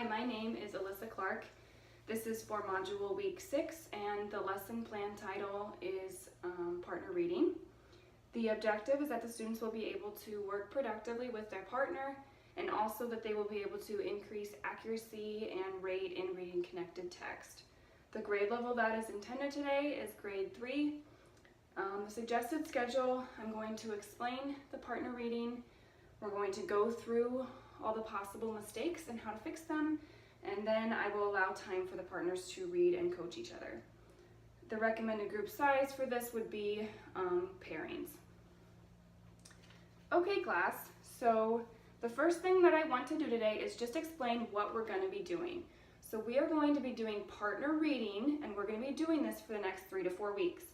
Hi, my name is Alyssa Clark. This is for Module Week 6 and the lesson plan title is Partner Reading. The objective is that the students will be able to work productively with their partner and also that they will be able to increase accuracy and rate in reading connected text. The grade level that is intended today is grade 3. The suggested schedule, I'm going to explain the partner reading. We're going to go through all the possible mistakes and how to fix them, and then I will allow time for the partners to read and coach each other. The recommended group size for this would be pairings. Okay class, so the first thing that I want to do today is just explain what we're going to be doing. So we are going to be doing partner reading, and we're going to be doing this for the next 3 to 4 weeks.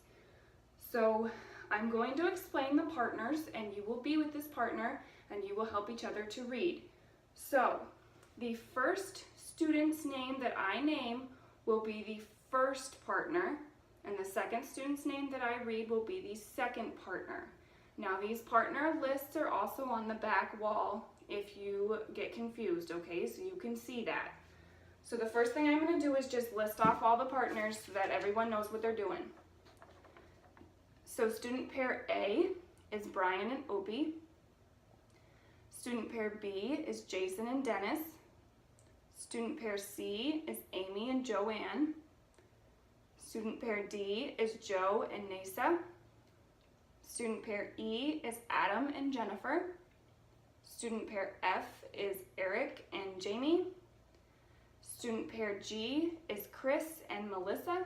So I'm going to explain the partners, and you will be with this partner and you will help each other to read. So the first student's name that I name will be the first partner, and the second student's name that I read will be the second partner. Now these partner lists are also on the back wall if you get confused, okay? So you can see that. So the first thing I'm going to do is just list off all the partners so that everyone knows what they're doing. So student pair A is Brian and Opie. Student pair B is Jason and Dennis. Student pair C is Amy and Joanne. Student pair D is Joe and Nasa. Student pair E is Adam and Jennifer. Student pair F is Eric and Jamie. Student pair G is Chris and Melissa.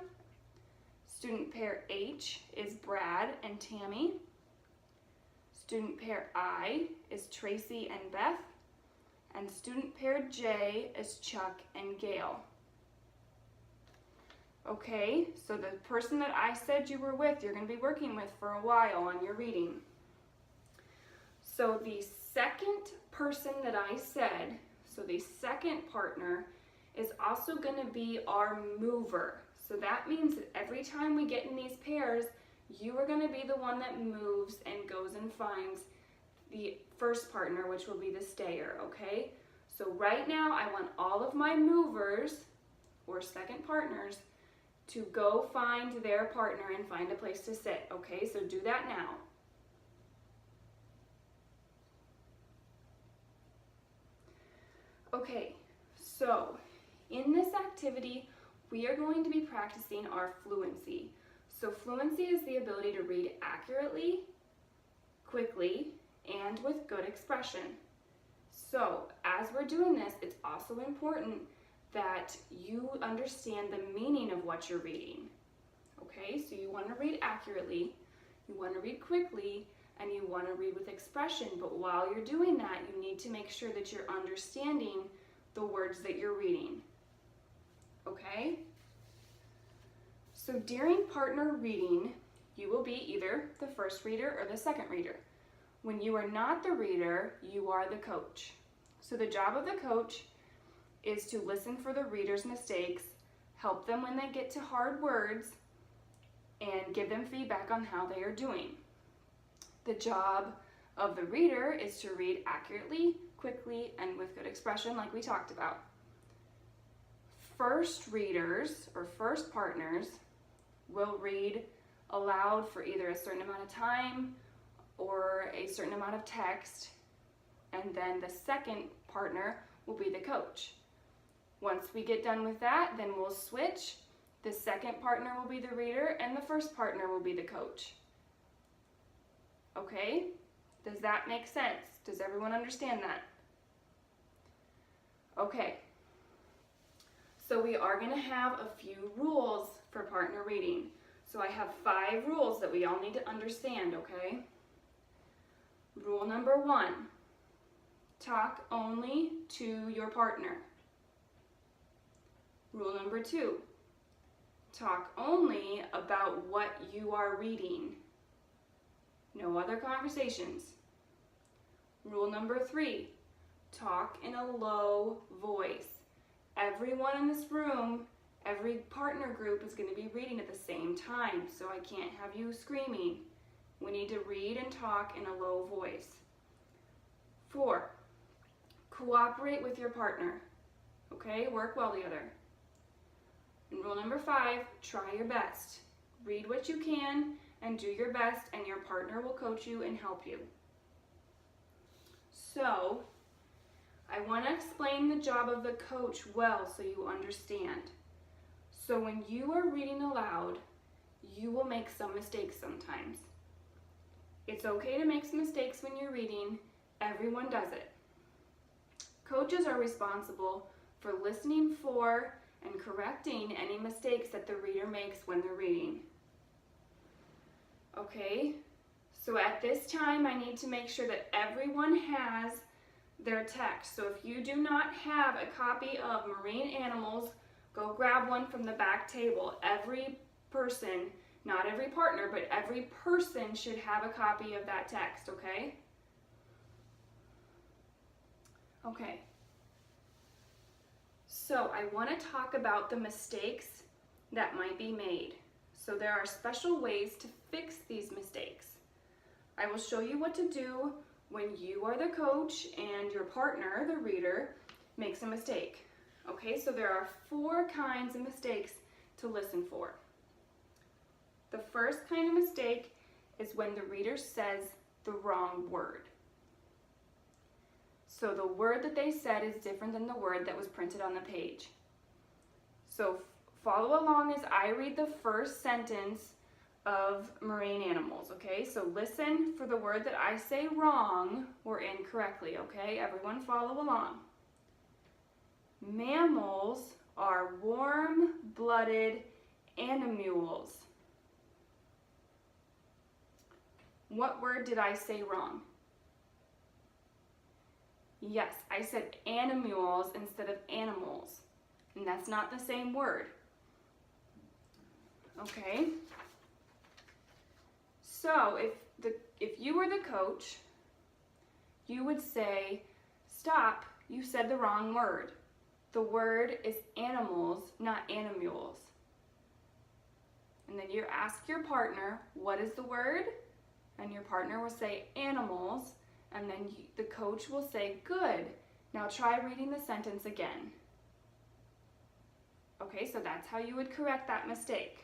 Student pair H is Brad and Tammy. Student pair I is Tracy and Beth. And student pair J is Chuck and Gail. Okay, so the person that I said you were with, you're going to be working with for a while on your reading. So the second person that I said, so the second partner, is also going to be our mover. So that means that every time we get in these pairs, you are going to be the one that moves and goes and finds the first partner, which will be the stayer, okay? So right now, I want all of my movers, or second partners, to go find their partner and find a place to sit, okay? So do that now. Okay, so in this activity, we are going to be practicing our fluency. So fluency is the ability to read accurately, quickly, and with good expression. So as we're doing this, it's also important that you understand the meaning of what you're reading. Okay, so you want to read accurately, you want to read quickly, and you want to read with expression. But while you're doing that, you need to make sure that you're understanding the words that you're reading. Okay? So during partner reading, you will be either the first reader or the second reader. When you are not the reader, you are the coach. So the job of the coach is to listen for the reader's mistakes, help them when they get to hard words, and give them feedback on how they are doing. The job of the reader is to read accurately, quickly, and with good expression like we talked about. First readers or first partners will read aloud for either a certain amount of time or a certain amount of text, and then the second partner will be the coach. Once we get done with that, then we'll switch. The second partner will be the reader and the first partner will be the coach. Okay? Does that make sense? Does everyone understand that? Okay. So we are going to have a few rules for partner reading. So I have 5 rules that we all need to understand, okay? Rule number 1, talk only to your partner. Rule number 2, talk only about what you are reading. No other conversations. Rule number 3, talk in a low voice. Everyone in this room, every partner group is going to be reading at the same time, so I can't have you screaming. We need to read and talk in a low voice. 4, cooperate with your partner. Okay, work well together. And rule number 5, try your best. Read what you can and do your best, and your partner will coach you and help you. So, I want to explain the job of the coach well so you understand. So when you are reading aloud, you will make some mistakes sometimes. It's okay to make some mistakes when you're reading. Everyone does it. Coaches are responsible for listening for and correcting any mistakes that the reader makes when they're reading. Okay, so at this time I need to make sure that everyone has their text. So if you do not have a copy of Marine Animals, go grab one from the back table. Every person, not every partner, but every person should have a copy of that text, okay? Okay. So I want to talk about the mistakes that might be made. So there are special ways to fix these mistakes. I will show you what to do when you are the coach and your partner, the reader, makes a mistake. Okay, so there are 4 kinds of mistakes to listen for. The first kind of mistake is when the reader says the wrong word. So the word that they said is different than the word that was printed on the page. So follow along as I read the first sentence of Marine Animals, okay? So listen for the word that I say wrong or incorrectly, okay? Everyone follow along. Mammals are warm-blooded animals. What word did I say wrong? Yes, I said animals instead of animals, and that's not the same word. Okay? So if you were the coach, you would say, stop, you said the wrong word. The word is animals, not animules. And then you ask your partner, what is the word? And your partner will say animals, and then the coach will say, good, now try reading the sentence again. Okay, so that's how you would correct that mistake.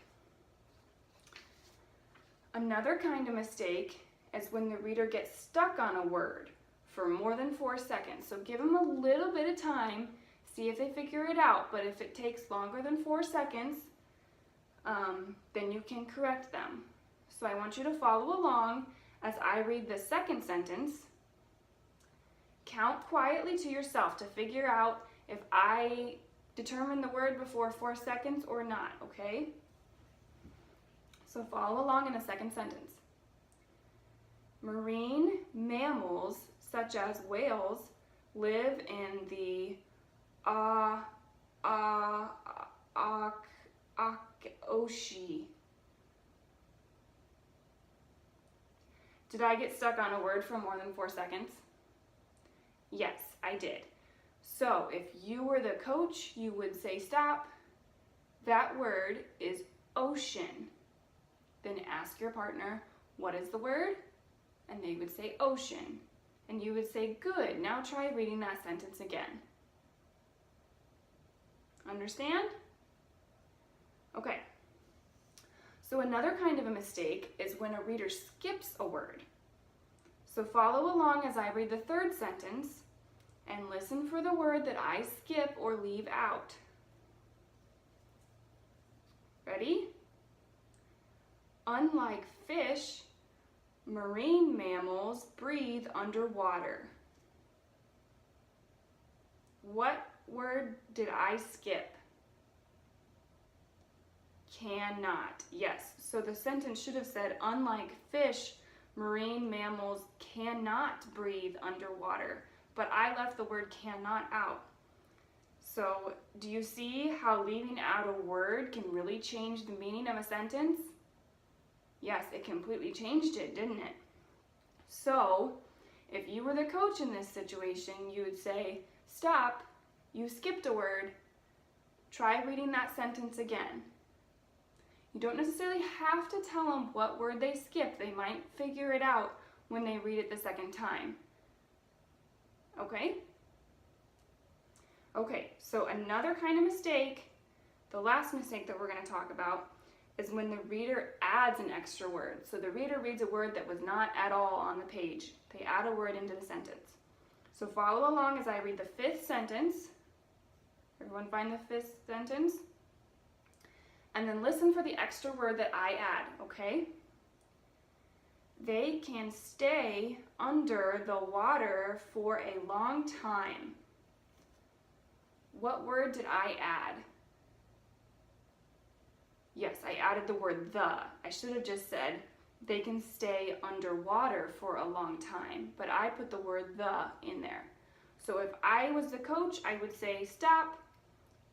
Another kind of mistake is when the reader gets stuck on a word for more than 4 seconds. So give them a little bit of time, see if they figure it out, but if it takes longer than 4 seconds, then you can correct them. So I want you to follow along as I read the second sentence. Count quietly to yourself to figure out if I determine the word before 4 seconds or not, okay? So follow along in the second sentence. Marine mammals, such as whales, live in the ocean. Did I get stuck on a word for more than 4 seconds? Yes, I did. So if you were the coach, you would say stop. That word is ocean. Then ask your partner, what is the word? And they would say ocean. And you would say, good, now try reading that sentence again. Understand? Okay. So another kind of a mistake is when a reader skips a word. So follow along as I read the third sentence and listen for the word that I skip or leave out. Ready? Unlike fish, marine mammals breathe underwater. What word did I skip? Cannot. Yes, so the sentence should have said, unlike fish, marine mammals cannot breathe underwater. But I left the word cannot out. So do you see how leaving out a word can really change the meaning of a sentence? Yes, it completely changed it, didn't it? So if you were the coach in this situation, you would say, stop, you skipped a word, try reading that sentence again. You don't necessarily have to tell them what word they skipped. They might figure it out when they read it the second time. Okay? Okay, so another kind of mistake, the last mistake that we're going to talk about, is when the reader adds an extra word. So the reader reads a word that was not at all on the page. They add a word into the sentence. So follow along as I read the 5th sentence. Everyone find the 5th sentence? And then listen for the extra word that I add, okay? They can stay under the water for a long time. What word did I add? Yes, I added the word the. I should have just said they can stay underwater for a long time, but I put the word the in there. So if I was the coach, I would say, stop,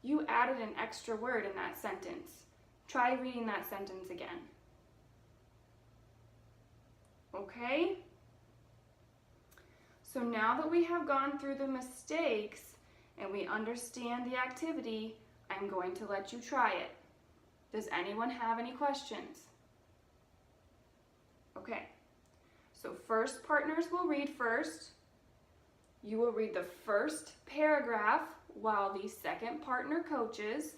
you added an extra word in that sentence. Try reading that sentence again. Okay? So now that we have gone through the mistakes and we understand the activity, I'm going to let you try it. Does anyone have any questions? Okay, so first partners will read first. You will read the first paragraph while the second partner coaches.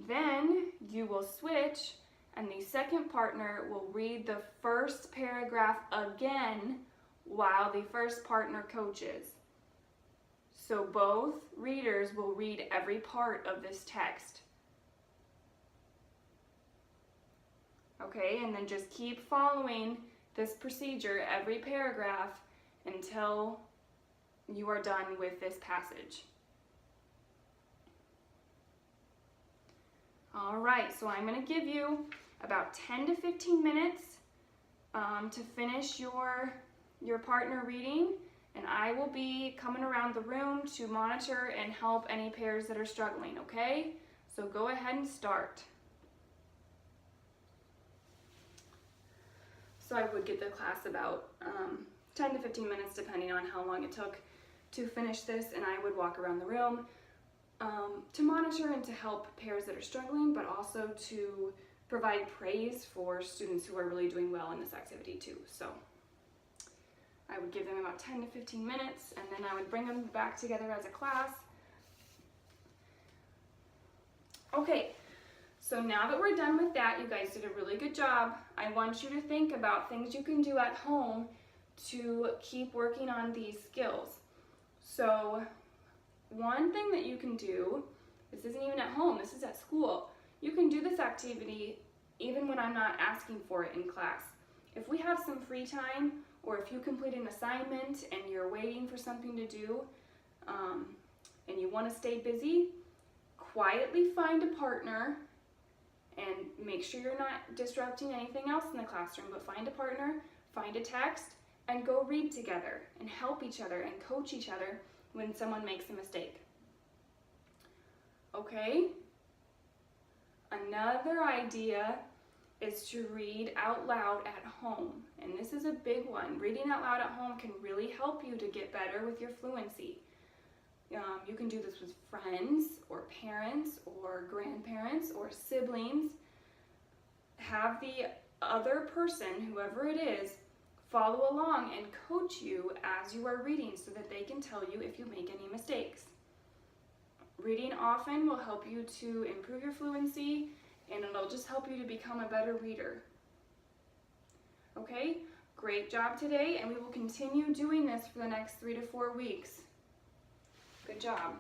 Then you will switch and the second partner will read the first paragraph again while the first partner coaches. So both readers will read every part of this text. Okay, and then just keep following this procedure every paragraph until you are done with this passage. All right, so I'm going to give you about 10 to 15 minutes to finish your partner reading, and I will be coming around the room to monitor and help any pairs that are struggling, okay? So go ahead and start. So I would give the class about 10 to 15 minutes depending on how long it took to finish this, and I would walk around the room to monitor and to help pairs that are struggling, but also to provide praise for students who are really doing well in this activity too. So I would give them about 10 to 15 minutes, and then I would bring them back together as a class. Okay, so now that we're done with that, you guys did a really good job. I want you to think about things you can do at home to keep working on these skills. So one thing that you can do, this isn't even at home, this is at school. You can do this activity even when I'm not asking for it in class. If we have some free time, or if you complete an assignment and you're waiting for something to do, and you want to stay busy, quietly find a partner and make sure you're not disrupting anything else in the classroom, but find a partner, find a text, and go read together and help each other and coach each other when someone makes a mistake. Okay? Another idea is to read out loud at home. And this is a big one. Reading out loud at home can really help you to get better with your fluency. You can do this with friends or parents or grandparents or siblings. Have the other person, whoever it is, follow along and coach you as you are reading so that they can tell you if you make any mistakes. Reading often will help you to improve your fluency, and it'll just help you to become a better reader. Okay, great job today, and we will continue doing this for the next 3 to 4 weeks. Good job.